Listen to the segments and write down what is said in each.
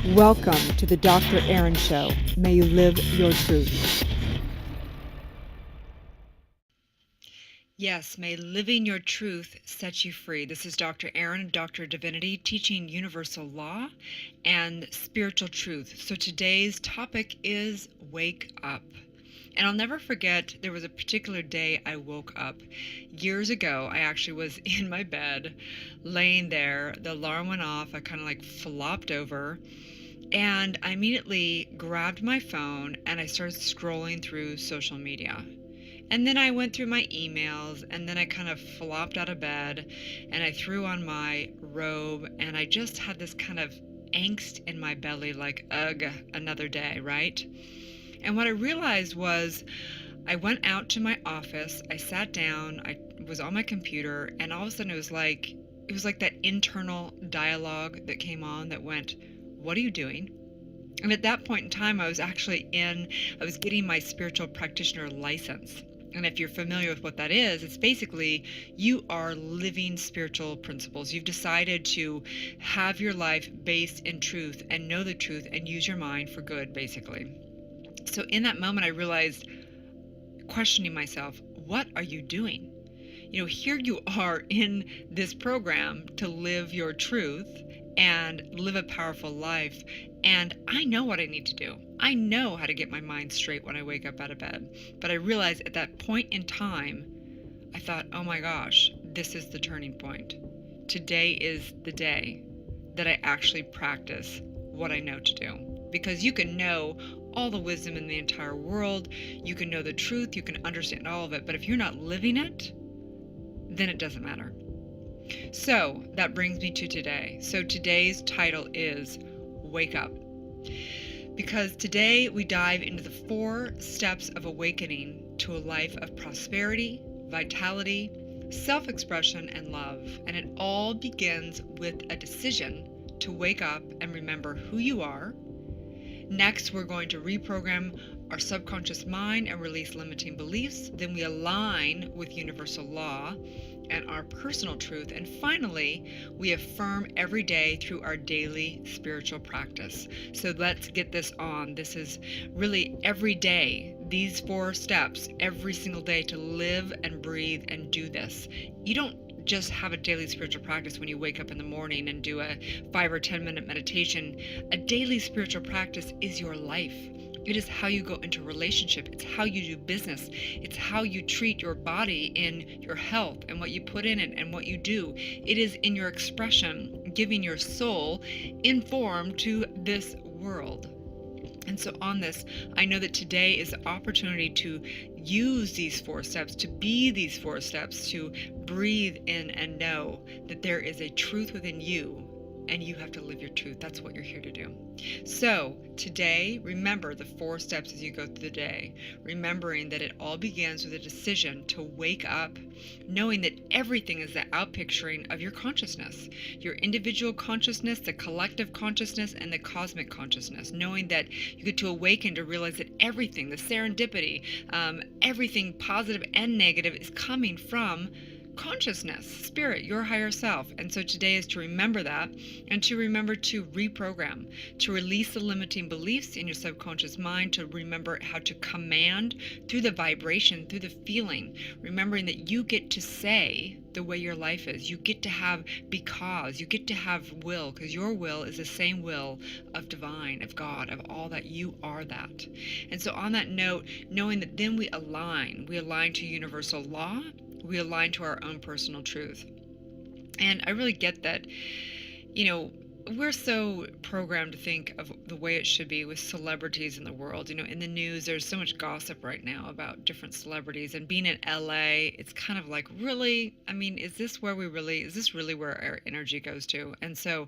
Welcome to the Dr. Erin Show. May you live your truth. Yes, may living your truth set you free. This is Dr. Erin, Doctor of Divinity, teaching universal law and spiritual truth. So today's topic is wake up. And I'll never forget, there was a particular day I woke up. Years ago, I actually was in my bed, laying there. The alarm went off. I kind of like flopped over. And I immediately grabbed my phone and I started scrolling through social media. And then I went through my emails, and then I kind of flopped out of bed and I threw on my robe, and I just had this kind of angst in my belly, like, ugh, another day, right? And what I realized was I went out to my office, I sat down, I was on my computer, and all of a sudden it was like that internal dialogue that came on that went, "What are you doing?" And at that point in time, I was getting my spiritual practitioner license. And if you're familiar with what that is, it's basically you are living spiritual principles. You've decided to have your life based in truth and know the truth and use your mind for good, basically. So in that moment, I realized, questioning myself, what are you doing? Here you are in this program to live your truth and live a powerful life. And I know what I need to do. I know how to get my mind straight when I wake up out of bed. But I realized at that point in time, I thought, oh my gosh, this is the turning point. Today is the day that I actually practice what I know to do. Because you can know all the wisdom in the entire world, you can know the truth, you can understand all of it, but if you're not living it, then it doesn't matter. So that brings me to today. So today's title is Wake Up. Because today we dive into the 4 steps of awakening to a life of prosperity, vitality, self-expression, and love. And it all begins with a decision to wake up and remember who you are. Next, we're going to reprogram our subconscious mind and release limiting beliefs. Then we align with universal law and our personal truth. And finally, we affirm every day through our daily spiritual practice. So let's get this on. This is really every day, these 4 steps, every single day, to live and breathe and do this. You don't just have a daily spiritual practice when you wake up in the morning and do a 5 or 10 minute meditation. A daily spiritual practice is your life. It is how you go into relationship. It's how you do business. It's how you treat your body in your health and what you put in it and what you do. It is in your expression, giving your soul informed to this world. And so on this, I know that today is the opportunity to use these 4 steps, to be these 4 steps, to breathe in and know that there is a truth within you and you have to live your truth. That's what you're here to do. So today, remember the 4 steps as you go through the day, remembering that it all begins with a decision to wake up, knowing that everything is the outpicturing of your consciousness, your individual consciousness, the collective consciousness, and the cosmic consciousness, knowing that you get to awaken to realize that everything, the serendipity, everything positive and negative is coming from consciousness, spirit, your higher self. And so today is to remember that and to remember to reprogram, to release the limiting beliefs in your subconscious mind, to remember how to command through the vibration, through the feeling, remembering that you get to say the way your life is. You get to have because, you get to have will, because your will is the same will of divine, of God, of all that you are that. And so on that note, knowing that then we align to universal law, we align to our own personal truth. And I really get that, we're so programmed to think of the way it should be with celebrities in the world. In the news, there's so much gossip right now about different celebrities. And being in LA, it's kind of like, really? Is this really where our energy goes to? And so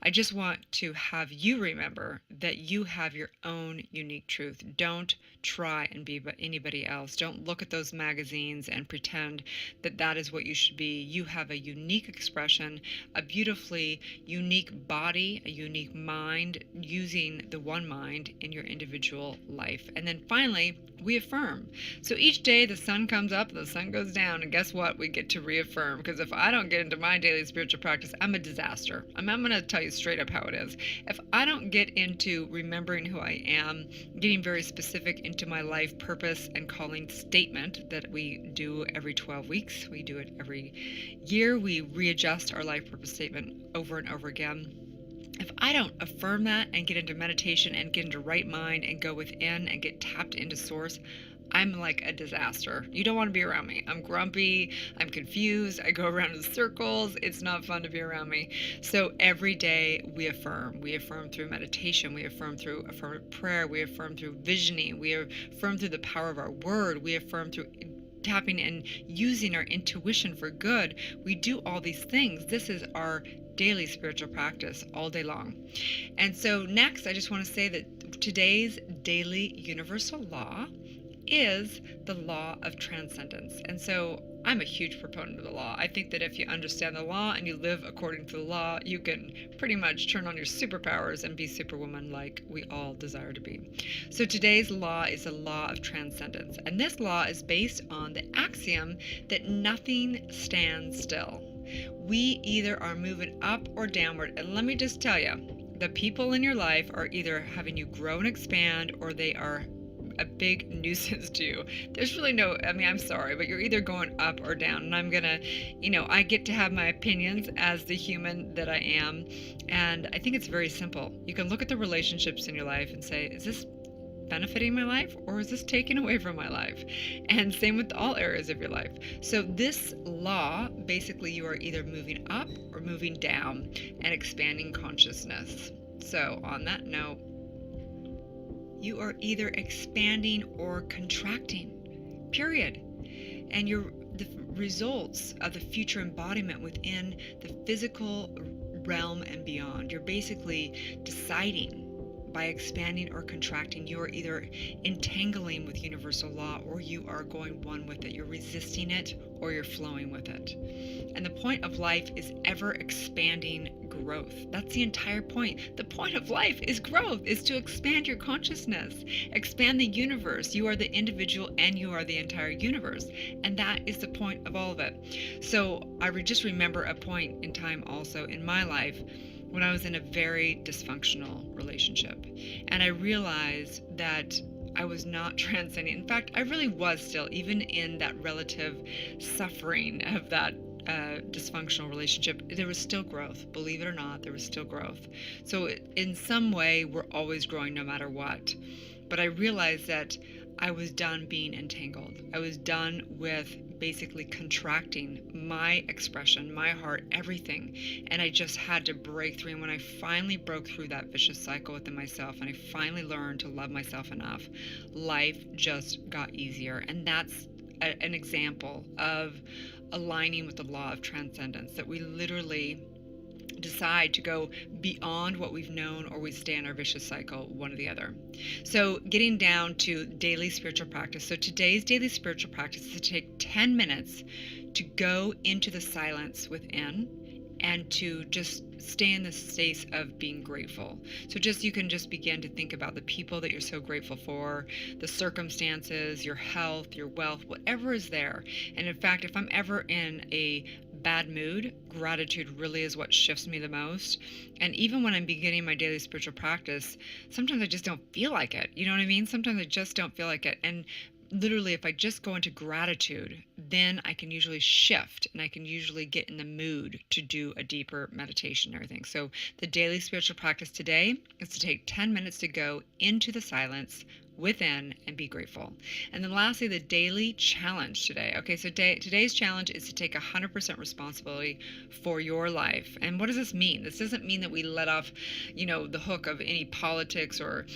I just want to have you remember that you have your own unique truth. Don't try and be anybody else. Don't look at those magazines and pretend that that is what you should be. You have a unique expression, a beautifully unique body, a unique mind, using the one mind in your individual life. And then finally, we affirm. So each day the sun comes up, the sun goes down, and guess what? We get to reaffirm. Because if I don't get into my daily spiritual practice, I'm a disaster. I'm going to tell you straight up how it is. If I don't get into remembering who I am, getting very specific into my life purpose and calling statement that we do every 12 weeks, we do it every year, we readjust our life purpose statement over and over again. If I don't affirm that and get into meditation and get into right mind and go within and get tapped into source, I'm like a disaster. You don't want to be around me. I'm grumpy. I'm confused. I go around in circles. It's not fun to be around me. So every day we affirm. We affirm through meditation. We affirm through affirmative prayer. We affirm through visioning. We affirm through the power of our word. We affirm through tapping and using our intuition for good. We do all these things. This is our daily spiritual practice all day long. And so next, I just want to say that today's daily universal law is the law of transcendence. And so I'm a huge proponent of the law. I think that if you understand the law and you live according to the law, you can pretty much turn on your superpowers and be superwoman like we all desire to be. So today's law is the law of transcendence. And this law is based on the axiom that nothing stands still. We either are moving up or downward. And let me just tell you, the people in your life are either having you grow and expand, or they are a big nuisance to you. There's really no, I'm sorry, but you're either going up or down. And I'm gonna, I get to have my opinions as the human that I am. And I think it's very simple. You can look at the relationships in your life and say, is this benefiting my life, or is this taking away from my life? And same with all areas of your life. So this law, basically, you are either moving up or moving down and expanding consciousness. So on that note, you are either expanding or contracting, period. And the results of the future embodiment within the physical realm and beyond, you're basically deciding by expanding or contracting. You are either entangling with universal law, or you are going one with it. You're resisting it, or you're flowing with it. And the point of life is ever expanding growth. That's the entire point. The point of life is growth, is to expand your consciousness, expand the universe. You are the individual and you are the entire universe. And that is the point of all of it. So I just remember a point in time also in my life when I was in a very dysfunctional relationship. And I realized that I was not transcending. In fact, I really was still, even in that relative suffering of that dysfunctional relationship, there was still growth. Believe it or not, there was still growth. So in some way, we're always growing no matter what. But I realized that I was done being entangled. I was done with basically contracting my expression, my heart, everything. And I just had to break through. And when I finally broke through that vicious cycle within myself, and I finally learned to love myself enough, life just got easier. And that's an example of aligning with the law of transcendence, that we literally decide to go beyond what we've known, or we stay in our vicious cycle, one or the other. So getting down to daily spiritual practice. So today's daily spiritual practice is to take 10 minutes to go into the silence within and to just stay in the space of being grateful. So you can just begin to think about the people that you're so grateful for, the circumstances, your health, your wealth, whatever is there. And in fact, if I'm ever in a bad mood, gratitude really is what shifts me the most. And even when I'm beginning my daily spiritual practice, sometimes I just don't feel like it. You know what I mean? Sometimes I just don't feel like it. And literally, if I just go into gratitude, then I can usually shift, and I can usually get in the mood to do a deeper meditation and everything. So the daily spiritual practice today is to take 10 minutes to go into the silence within and be grateful. And then lastly, the daily challenge today. Okay, so today's challenge is to take 100% responsibility for your life. And what does this mean? This doesn't mean that we let off, the hook of any politics, or,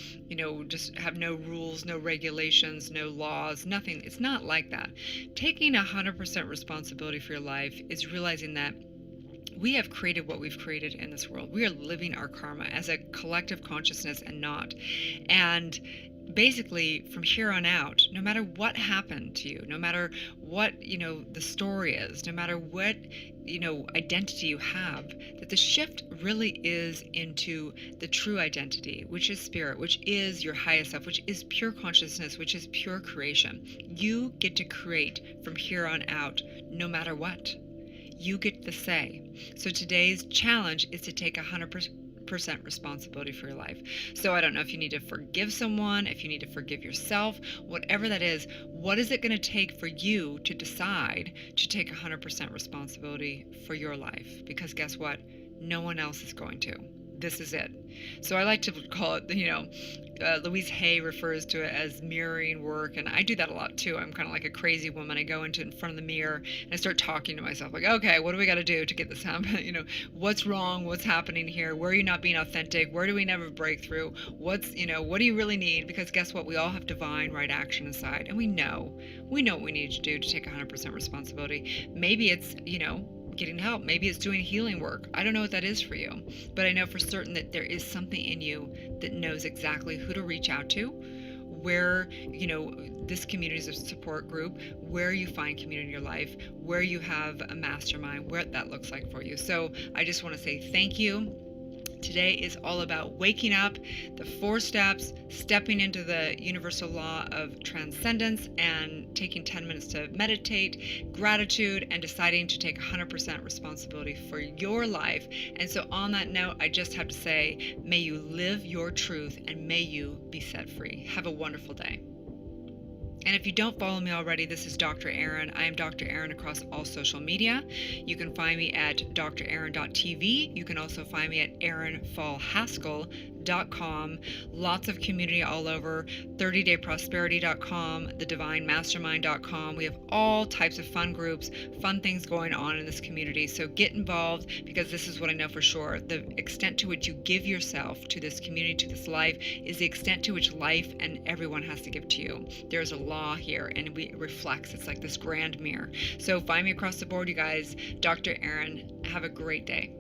just have no rules, no regulations, no laws, nothing. It's not like that. Taking 100% responsibility for your life is realizing that we have created what we've created in this world. We are living our karma as a collective consciousness and not. And basically from here on out, no matter what happened to you, no matter what, the story is, no matter what, identity you have, that the shift really is into the true identity, which is spirit, which is your highest self, which is pure consciousness, which is pure creation. You get to create from here on out, no matter what. You get the say. So today's challenge is to take 100% responsibility for your life. So I don't know if you need to forgive someone, if you need to forgive yourself, whatever that is, what is it going to take for you to decide to take 100% responsibility for your life? Because guess what? No one else is going to. This is it. So I like to call it, Louise Hay refers to it as mirroring work, and I do that a lot too. I'm kind of like a crazy woman. I go in front of the mirror and I start talking to myself like, okay, what do we got to do to get this happen? What's wrong? What's happening here? Where are you not being authentic? Where do we never break through? What do you really need? Because guess what? We all have divine right action inside, and we know what we need to do to take 100% responsibility. Maybe it's, getting help. Maybe it's doing healing work. I don't know what that is for you, but I know for certain that there is something in you that knows exactly who to reach out to, where, this community is a support group, where you find community in your life, where you have a mastermind, what that looks like for you. So I just want to say thank you. Today is all about waking up, the 4 steps, stepping into the universal law of transcendence, and taking 10 minutes to meditate, gratitude, and deciding to take 100% responsibility for your life. And so on that note, I just have to say, may you live your truth and may you be set free. Have a wonderful day. And if you don't follow me already, this is Dr. Erin. I am Dr. Erin across all social media. You can find me at drerin.tv. You can also find me at erinfallhaskell.com. Lots of community all over. 30dayprosperity.com, thedivinemastermind.com. We have all types of fun groups, fun things going on in this community. So get involved, because this is what I know for sure. The extent to which you give yourself to this community, to this life, is the extent to which life and everyone has to give to you. There's a law here, and it reflects. It's like this grand mirror. So find me across the board, you guys. Dr. Erin, have a great day.